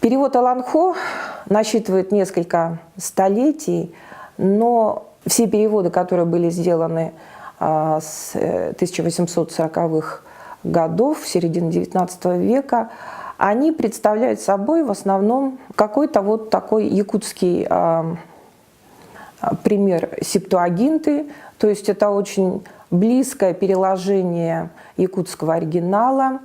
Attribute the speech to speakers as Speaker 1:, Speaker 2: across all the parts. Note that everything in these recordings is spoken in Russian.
Speaker 1: Перевод Алан Хо насчитывает несколько столетий, но все переводы, которые были сделаны с 1840-х годов, середины XIX века, они представляют собой в основном какой-то вот такой якутский пример септуагинты, то есть это очень близкое переложение якутского оригинала,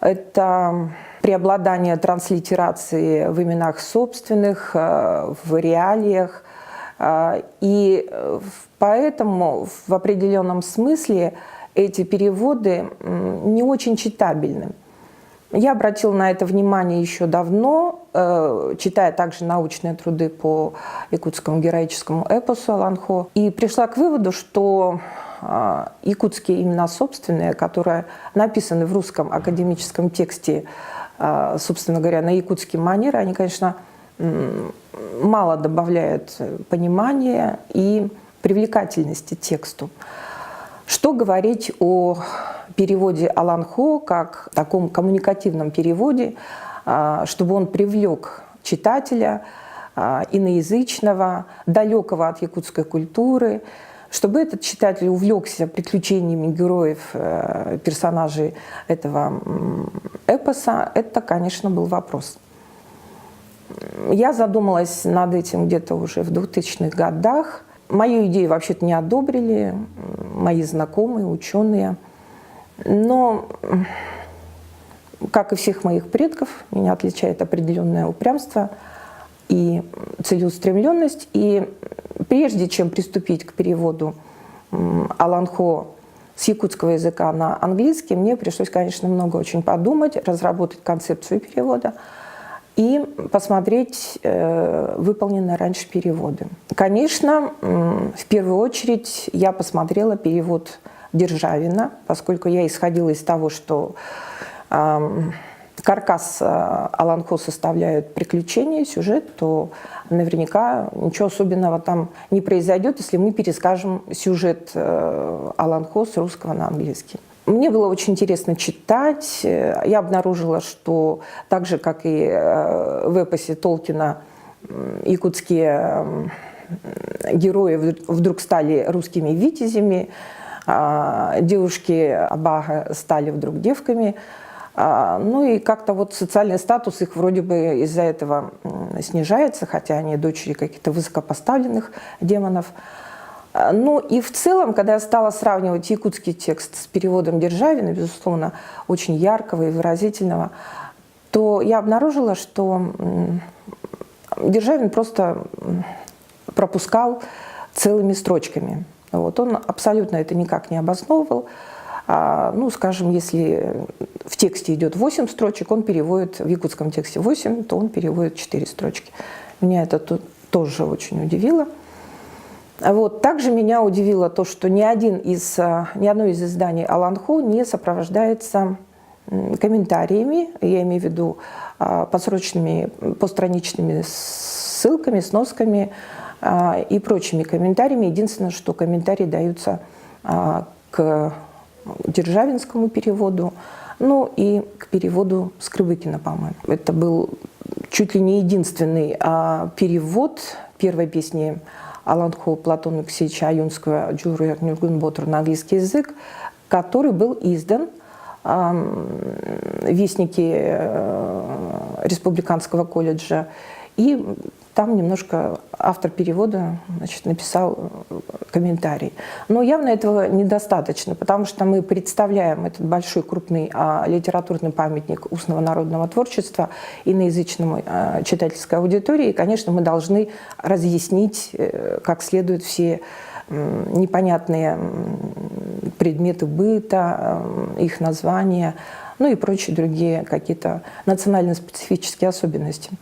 Speaker 1: это преобладание транслитерации в именах собственных, в реалиях, и поэтому в определенном смысле эти переводы не очень читабельны. Я обратила на это внимание еще давно, читая также научные труды по якутскому героическому эпосу Алан Хо, и пришла к выводу, что якутские имена собственные, которые написаны в русском академическом тексте, собственно говоря, на якутский манер, они, конечно, мало добавляют понимания и привлекательности тексту. Что говорить о переводе Алан Хо как таком коммуникативном переводе, чтобы он привлек читателя иноязычного, далекого от якутской культуры, чтобы этот читатель увлекся приключениями героев, персонажей этого эпоса, это, конечно, был вопрос. Я задумалась над этим где-то уже в 2000-х годах. Мою идею вообще-то не одобрили мои знакомые, ученые. Но, как и всех моих предков, меня отличает определенное упрямство и целеустремленность. И прежде чем приступить к переводу Алан Хо с якутского языка на английский, мне пришлось, конечно, много очень подумать, разработать концепцию перевода и посмотреть выполненные раньше переводы. Конечно, в первую очередь я посмотрела перевод Державина, поскольку я исходила из того, что каркас Алан Хо составляют приключения, сюжет, то наверняка ничего особенного там не произойдет, если мы перескажем сюжет Алан Хо с русского на английский. Мне было очень интересно читать. Я обнаружила, что так же, как и в эпосе Толкина, якутские герои вдруг стали русскими витязями, девушки Абага стали вдруг девками. Ну и как-то вот социальный статус их вроде бы из-за этого снижается, хотя они дочери каких-то высокопоставленных демонов. Ну и в целом, когда я стала сравнивать якутский текст с переводом Державина, безусловно, очень яркого и выразительного, то я обнаружила, что Державин просто пропускал целыми строчками. Вот. Он абсолютно это никак не обосновывал. Ну, скажем, если в тексте идет 8 строчек, он переводит, в якутском тексте 8, то он переводит 4 строчки. Меня это тоже очень удивило. Вот. Также меня удивило то, что ни одно из изданий Алан Хо не сопровождается комментариями, я имею в виду построчными, постраничными ссылками, сносками и прочими комментариями. Единственное, что комментарии даются к державинскому переводу, ну и к переводу Скрыбыкина, по-моему. Это был чуть ли не единственный перевод первой песни Алан Хо Платона Алексеевича Аюнского «Джуру Нюргунботр» на английский язык, который был издан в Вестнике Республиканского колледжа. И там немножко автор перевода, значит, написал комментарий. Но явно этого недостаточно, потому что мы представляем этот большой, крупный литературный памятник устного народного творчества иноязычному читательской аудитории. И, конечно, мы должны разъяснить как следует все непонятные предметы быта, их названия, ну и прочие другие какие-то национально-специфические особенности.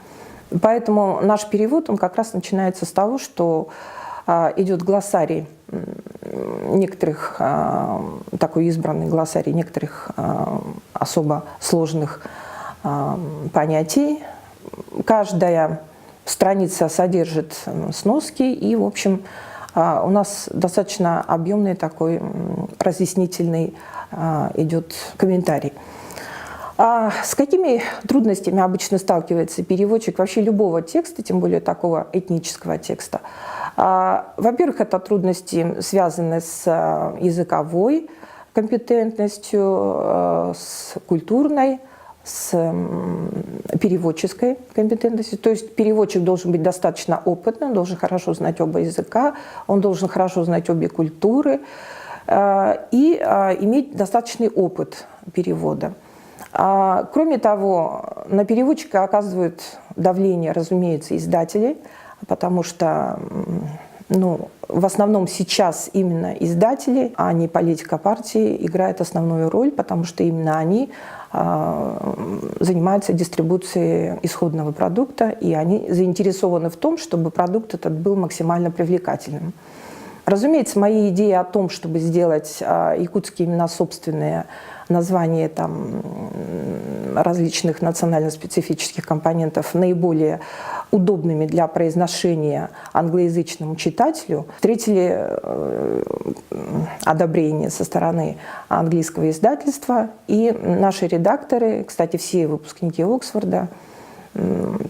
Speaker 1: Поэтому наш перевод, он как раз начинается с того, что идет глоссарий некоторых, такой избранный глоссарий некоторых особо сложных понятий. Каждая страница содержит сноски, и, в общем, у нас достаточно объемный такой разъяснительный идет комментарий. С какими трудностями обычно сталкивается переводчик вообще любого текста, тем более такого этнического текста? Во-первых, это трудности, связанные с языковой компетентностью, с культурной, с переводческой компетентностью. То есть переводчик должен быть достаточно опытным, он должен хорошо знать оба языка, он должен хорошо знать обе культуры и иметь достаточный опыт перевода. Кроме того, на переводчика оказывают давление, разумеется, издатели, потому что в основном сейчас именно издатели, а не политика партии, играют основную роль, потому что именно они занимаются дистрибуцией исходного продукта, и они заинтересованы в том, чтобы продукт этот был максимально привлекательным. Разумеется, мои идеи о том, чтобы сделать якутские имена собственные, названия различных национально-специфических компонентов наиболее удобными для произношения англоязычному читателю, встретили одобрение со стороны английского издательства. И наши редакторы, кстати, все выпускники Оксфорда,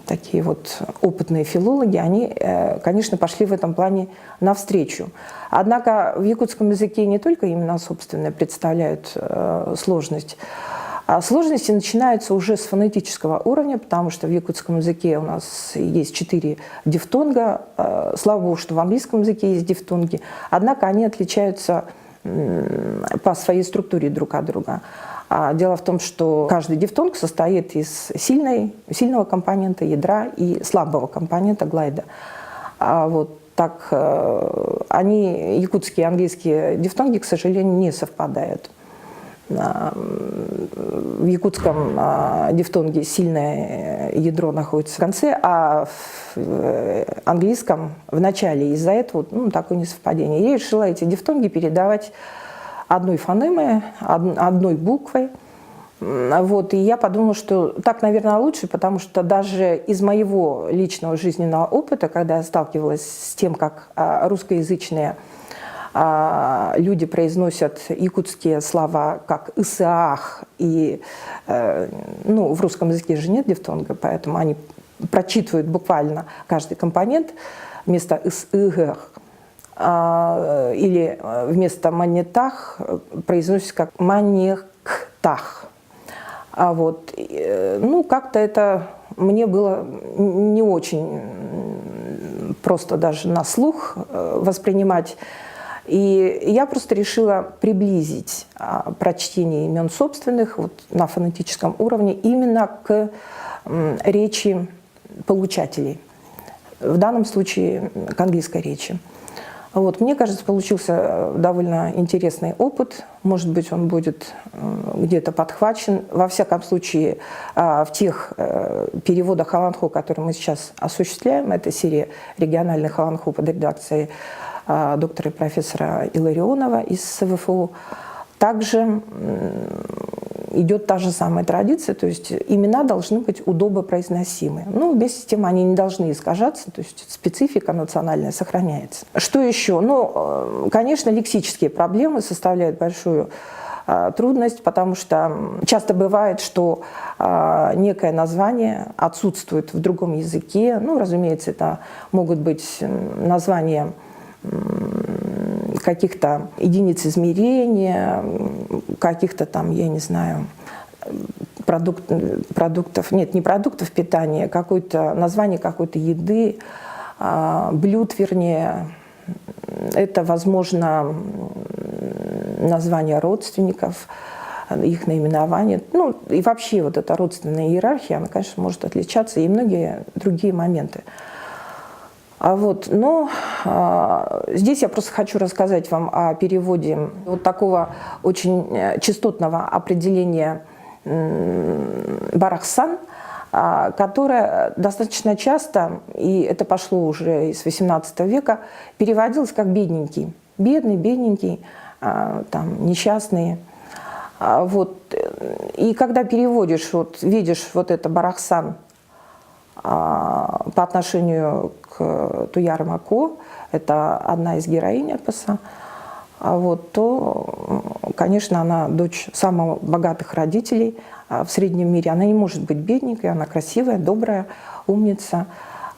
Speaker 1: такие вот опытные филологи, они, конечно, пошли в этом плане навстречу. Однако в якутском языке не только имена собственные представляют сложность, а сложности начинаются уже с фонетического уровня, потому что в якутском языке у нас есть 4 дифтонга. Слава богу, что в английском языке есть дифтонги. Однако они отличаются по своей структуре друг от друга. Дело в том, что каждый дифтонг состоит из сильного компонента ядра и слабого компонента глайда. Вот так они, якутские и английские дифтонги, к сожалению, не совпадают. В якутском дифтонге сильное ядро находится в конце, а в английском в начале. Из-за этого такое несовпадение. Я решила эти дифтонги передавать одной фонемой, одной буквой. Вот, и я подумала, что так, наверное, лучше, потому что даже из моего личного жизненного опыта, когда я сталкивалась с тем, как русскоязычные люди произносят якутские слова как «ысаах», и в русском языке же нет дифтонга, поэтому они прочитывают буквально каждый компонент вместо «ыс-ыгэх», или вместо «манетах» произносится как «манехтах». Вот. Как-то это мне было не очень просто даже на слух воспринимать. И я просто решила приблизить прочтение имен собственных на фонетическом уровне именно к речи получателей. В данном случае к английской речи. Вот, мне кажется, получился довольно интересный опыт. Может быть, он будет где-то подхвачен. Во всяком случае, в тех переводах халанху, которые мы сейчас осуществляем, это серия региональных халанху под редакцией доктора и профессора Илларионова из СВФУ, также идет та же самая традиция, то есть имена должны быть удобопроизносимы. Вместе с тем они не должны искажаться, то есть специфика национальная сохраняется. Что еще? Конечно, лексические проблемы составляют большую трудность, потому что часто бывает, что некое название отсутствует в другом языке. Разумеется, это могут быть названия каких-то единиц измерения, каких-то там, я не знаю, продуктов, нет, не продуктов питания, какое-то название какой-то еды, блюд, вернее. Это, возможно, название родственников, их наименование. И вообще вот эта родственная иерархия, она, конечно, может отличаться, и многие другие моменты. Но здесь я просто хочу рассказать вам о переводе вот такого очень частотного определения барахсан, которое достаточно часто, и это пошло уже из XVIII века, переводилось как «бедненький». Бедный, бедненький, несчастный. И когда переводишь, видишь вот это барахсан по отношению к Туяр Мако, это одна из героинь эпоса, вот, то, конечно, она дочь самых богатых родителей в среднем мире. Она не может быть бедненькой, она красивая, добрая, умница.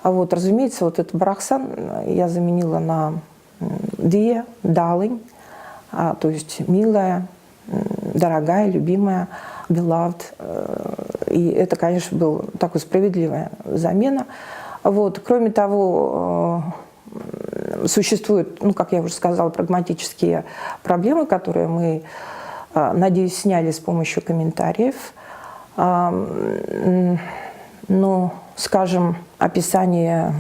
Speaker 1: Вот, разумеется, вот этот Барахсан я заменила на Дия, Далынь, то есть милая, дорогая, любимая, beloved. И это, конечно, была такая справедливая замена. Вот. Кроме того, существуют, ну, как я уже сказала, прагматические проблемы, которые мы, надеюсь, сняли с помощью комментариев. Но, скажем, описание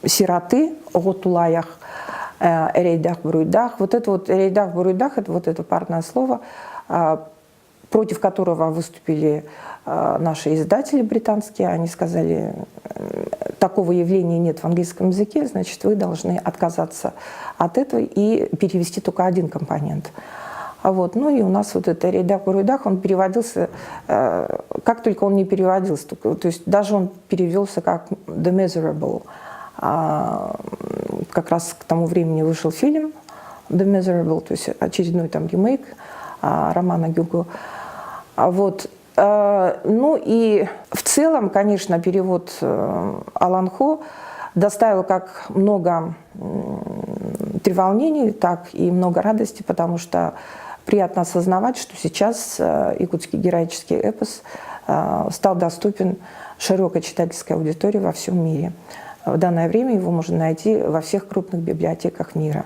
Speaker 1: сироты, Готулаях, Эрейдах, Бруйдах, вот это вот Эрейдах, Бруйдах, это вот это парное слово, против которого выступили наши издатели британские. Они сказали, такого явления нет в английском языке, значит, вы должны отказаться от этого и перевести только один компонент. Вот. Ну и у нас вот это «Рейдах, Буруйдах», он переводился, как только он не переводился, то есть даже он перевелся как «The Miserable». Как раз к тому времени вышел фильм «The Miserable», то есть очередной там ремейк романа Гюго. Вот. Ну и в целом, конечно, перевод Алан Хо доставил как много треволнений, так и много радости, потому что приятно осознавать, что сейчас якутский героический эпос стал доступен широкой читательской аудитории во всем мире. В данное время его можно найти во всех крупных библиотеках мира.